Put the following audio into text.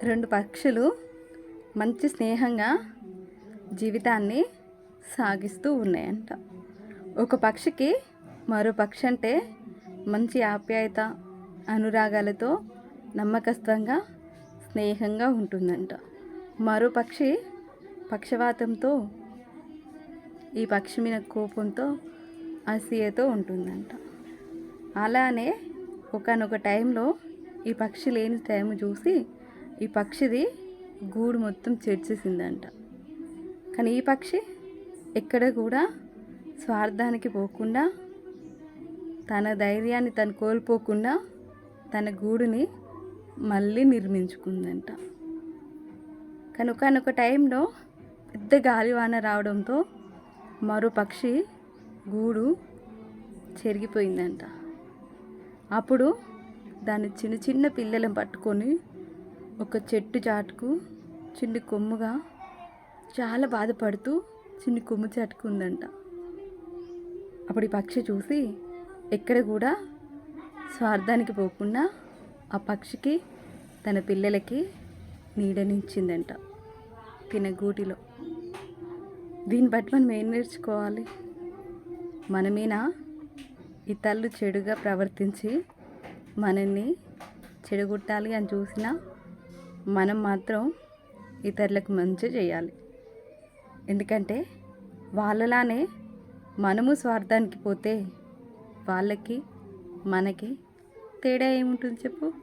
రెండు పక్షులు మంచి స్నేహంగా జీవితాన్ని సాగిస్తూ ఉన్నాయంట. ఒక పక్షికి మరో పక్షి అంటే మంచి ఆప్యాయత, అనురాగాలతో నమ్మకత్వంగా స్నేహంగా ఉంటుందంట. మరో పక్షి పక్షవాతంతో, ఈ పక్షి మీద కోపంతో, అసూయతో ఉంటుందంట. అలానే ఒకానొక టైంలో ఈ పక్షి లేని టైం చూసి ఈ పక్షిది గూడు మొత్తం చెడిచేసిందంట. కానీ ఈ పక్షి ఎక్కడ కూడా స్వార్థానికి పోకుండా, తన ధైర్యాన్ని తను కోల్పోకుండా తన గూడుని మళ్ళీ నిర్మించుకుందంట. కానీ ఒకానొక టైంలో పెద్ద గాలివాన రావడంతో మరో పక్షి గూడు చెరిగిపోయిందంట. అప్పుడు దాని చిన్న చిన్న పిల్లలను పట్టుకొని ఒక చెట్టు చాటుకు చిన్ని కొమ్ముగా చాలా బాధపడుతూ చిన్ని కొమ్ము చాటుకుందంట. అప్పుడు ఈ పక్షి చూసి ఎక్కడ కూడా స్వార్థానికి పోకుండా ఆ పక్షికి తన పిల్లలకి నీడనిచ్చిందంట తిన గూటిలో. దీన్ని బట్టి మనం ఏం నేర్చుకోవాలి? మనమేనా ఇతరులు చెడుగా ప్రవర్తించి మనల్ని చెడగొట్టాలి అని చూసినా మనం మాత్రం ఇతరులకు మంచి చేయాలి. ఎందుకంటే వాళ్ళలానే మనము స్వార్థానికి పోతే వాళ్ళకి మనకి తేడా ఏముంటుంది చెప్పు?